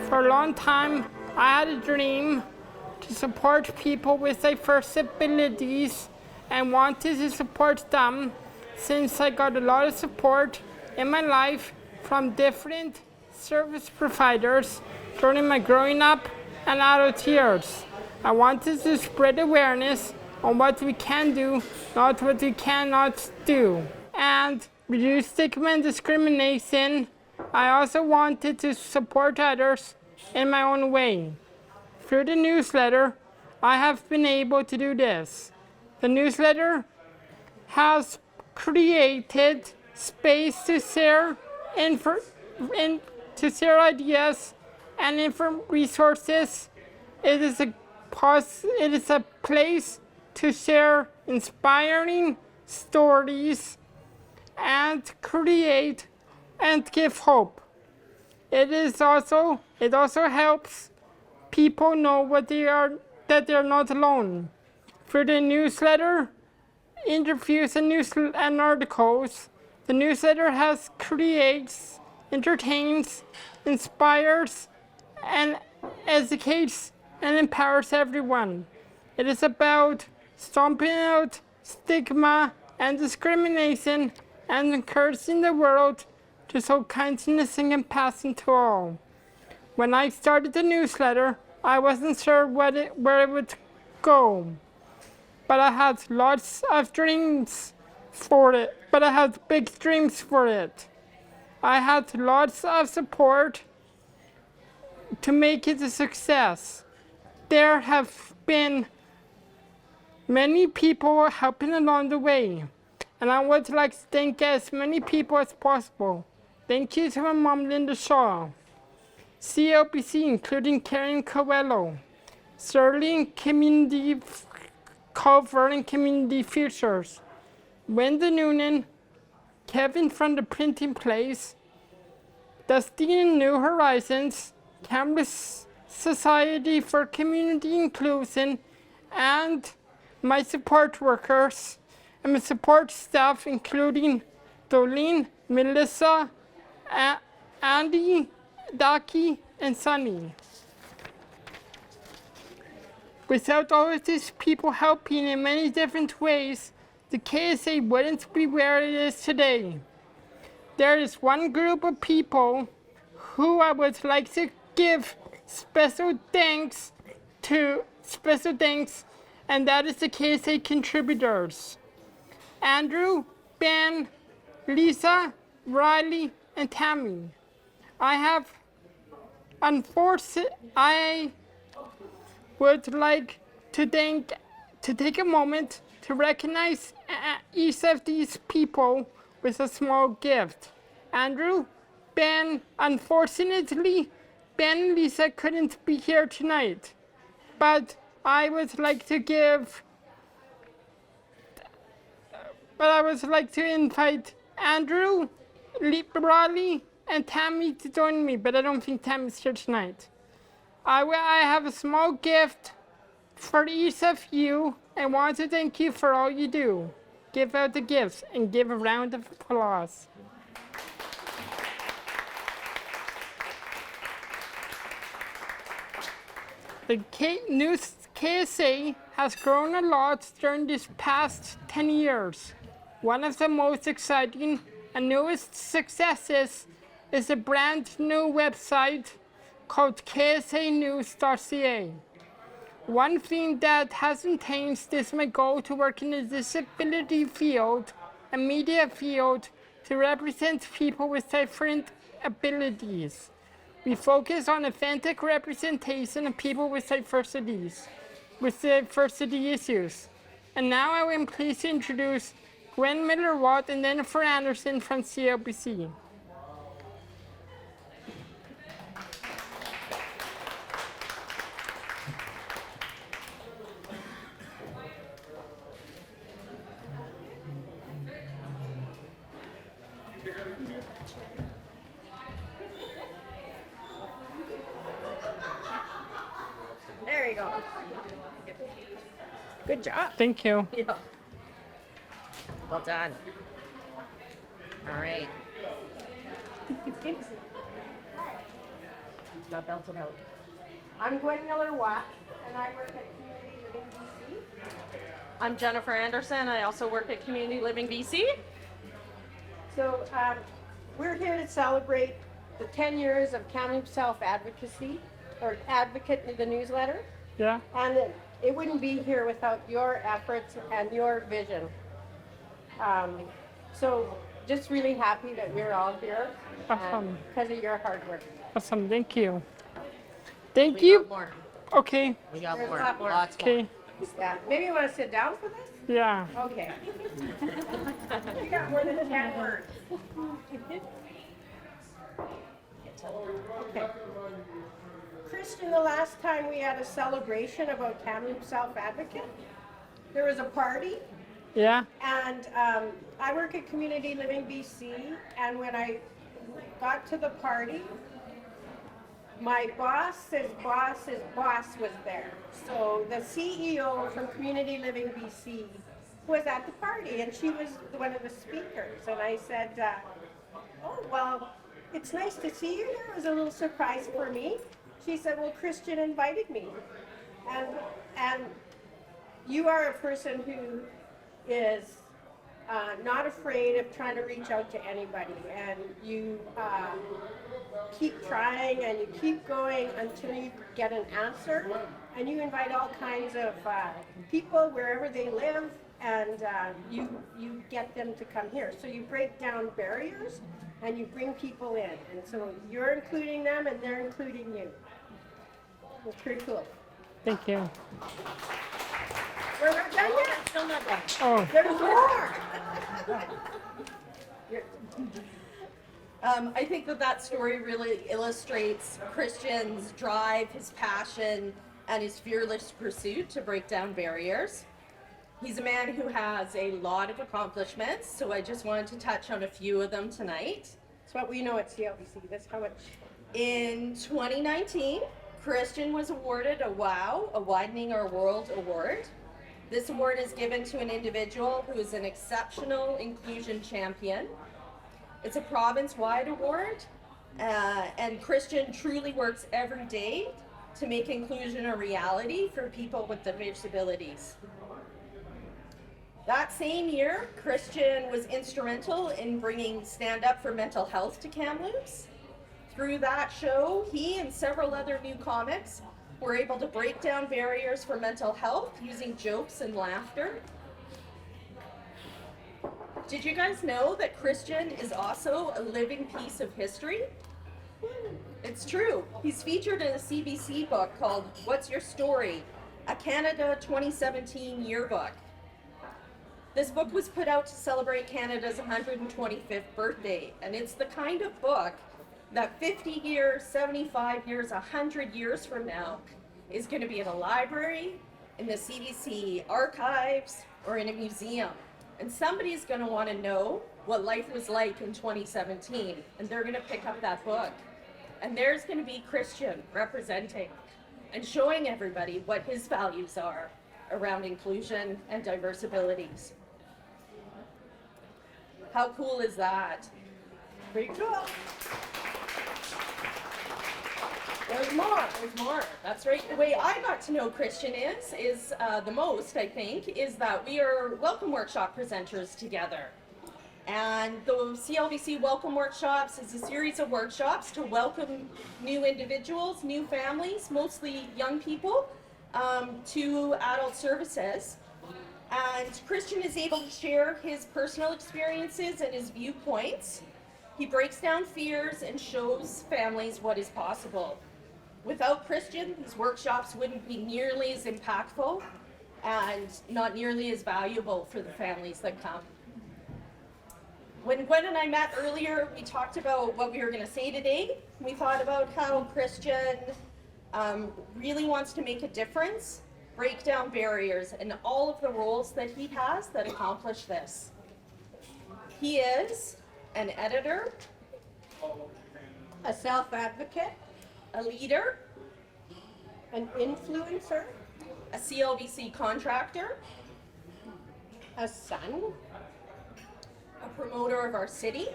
For a long time, I had a dream to support people with diverse abilities and wanted to support them since I got a lot of support in my life from different service providers during my growing up and adult years. I wanted to spread awareness on what we can do, not what we cannot do, and reduce stigma and discrimination. I also wanted to support others in my own way. Through the newsletter, I have been able to do this. The newsletter has created space to share ideas and resources. It is a place to share inspiring stories and create and give hope. It also helps people know that they are not alone. For the newsletter, interviews and articles, the newsletter creates, entertains, inspires, and educates and empowers everyone. It is about stomping out stigma and discrimination and encouraging the world to show kindness and compassion to all. When I started the newsletter, I wasn't sure where it would go, but I had lots of dreams for it. But I had big dreams for it. I had lots of support to make it a success. There have been many people helping along the way, and I would like to thank as many people as possible. Thank you to my mom, Linda Shaw, CLBC, including Karen Coelho, Sterling Community Culver and Community Futures, Wendy Noonan, Kevin from the Printing Place, Dusty and New Horizons, Kamloops Society for Community Inclusion, and my support workers and my support staff, including Dolene, Melissa, Andy, Daki, and Sunny. Without all of these people helping in many different ways, the KSA wouldn't be where it is today. There is one group of people who I would like to give special thanks, and that is the KSA contributors. Andrew, Ben, Lisa, Riley, and Tammy. I would like to take a moment to recognize each of these people with a small gift. Andrew, Ben, unfortunately, Ben and Lisa couldn't be here tonight, but I would like to invite Andrew, Riley, and Tammy to join me, but I don't think Tammy's here tonight. I have a small gift for each of you and want to thank you for all you do. Give out the gifts and give a round of applause. The KSA has grown a lot during these past 10 years. One of the most exciting and newest successes is a brand new website called ksanews.ca. One thing that hasn't changed is my goal to work in the disability field and media field to represent people with different abilities. We focus on authentic representation of people with diversity issues. And now I am pleased to introduce Gwen Miller-Watt and Jennifer Anderson from CLBC. There you go. Good job. Thank you. Yeah. Well done. All right. Got belted out. I'm Gwen Miller-Watt, and I work at Community Living BC. I'm Jennifer Anderson. I also work at Community Living BC. So we're here to celebrate the 10 years of Kamloops Self Advocacy, or Advocate the Newsletter. Yeah. And it wouldn't be here without your efforts and your vision. So just really happy that we're all here Awesome. because of your hard work. Awesome. Thank you. Thank We you. got more. Okay. We got There's more. a lot more. Lots more. Okay. Yeah. Maybe you want to sit down for this? Yeah. Okay. You got more than 10 words. Okay. Christian, the last time we had a celebration about Kamloops Self Advocate, there was a party, Yeah. and I work at Community Living BC, and when I got to the party, my boss's boss's boss was there. So the CEO from Community Living BC was at the party, and she was one of the speakers. And I said, oh, well, it's nice to see you here. It was a little surprise for me. She said, well, Christian invited me. And you are a person who is not afraid of trying to reach out to anybody. And you keep trying and you keep going until you get an answer. And you invite all kinds of people wherever they live, and you get them to come here. So you break down barriers and you bring people in. And so you're including them and they're including you. It's pretty cool. Thank you. We're not done yet. Still not done. Oh. There's more. I think that story really illustrates Christian's drive, his passion, and his fearless pursuit to break down barriers. He's a man who has a lot of accomplishments, so I just wanted to touch on a few of them tonight. That's what we know at CLBC. That's how much. In 2019, Christian was awarded a WOW, a Widening Our World Award. This award is given to an individual who is an exceptional inclusion champion. It's a province-wide award, and Christian truly works every day to make inclusion a reality for people with disabilities. That same year, Christian was instrumental in bringing Stand Up for Mental Health to Kamloops. Through that show, he and several other new comics were able to break down barriers for mental health using jokes and laughter. Did you guys know that Christian is also a living piece of history? It's true. He's featured in a CBC book called What's Your Story? A Canada 2017 yearbook. This book was put out to celebrate Canada's 125th birthday, and it's the kind of book that 50 years, 75 years, 100 years from now is going to be in a library, in the CBC archives, or in a museum. And somebody's going to want to know what life was like in 2017, and they're going to pick up that book. And there's going to be Christian representing and showing everybody what his values are around inclusion and diverse abilities. How cool is that? Pretty cool. There's more. There's more. That's right. The way I got to know Christian is the most, I think, is that we are welcome workshop presenters together. And the CLBC Welcome Workshops is a series of workshops to welcome new individuals, new families, mostly young people, to adult services. And Christian is able to share his personal experiences and his viewpoints. He breaks down fears and shows families what is possible. Without Christian, these workshops wouldn't be nearly as impactful and not nearly as valuable for the families that come. When Gwen and I met earlier, we talked about what we were going to say today. We thought about how Christian really wants to make a difference, break down barriers, and all of the roles that he has that accomplish this. He is an editor, A self-advocate, a leader, an influencer, a CLBC contractor, a son, a promoter of our city,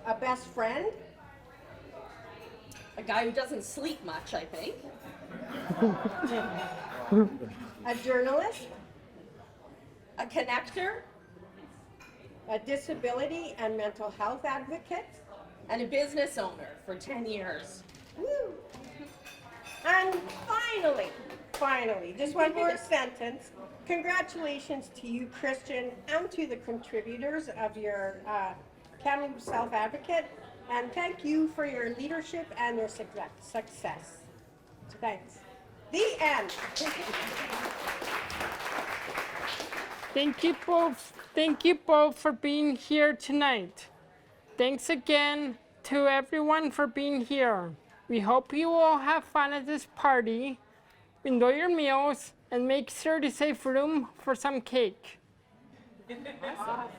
a best friend, A guy who doesn't sleep much, I think. A journalist, A connector, a disability and mental health advocate, and a business owner for 10 years. woo. And finally, just one more sentence. Congratulations to you, Christian, and to the contributors of your Kamloops Self Advocate, and thank you for your leadership and your success. Thanks. The end. Thank you both. Thank you both for being here tonight. Thanks again to everyone for being here. We hope you all have fun at this party. Enjoy your meals and make sure to save room for some cake. Awesome.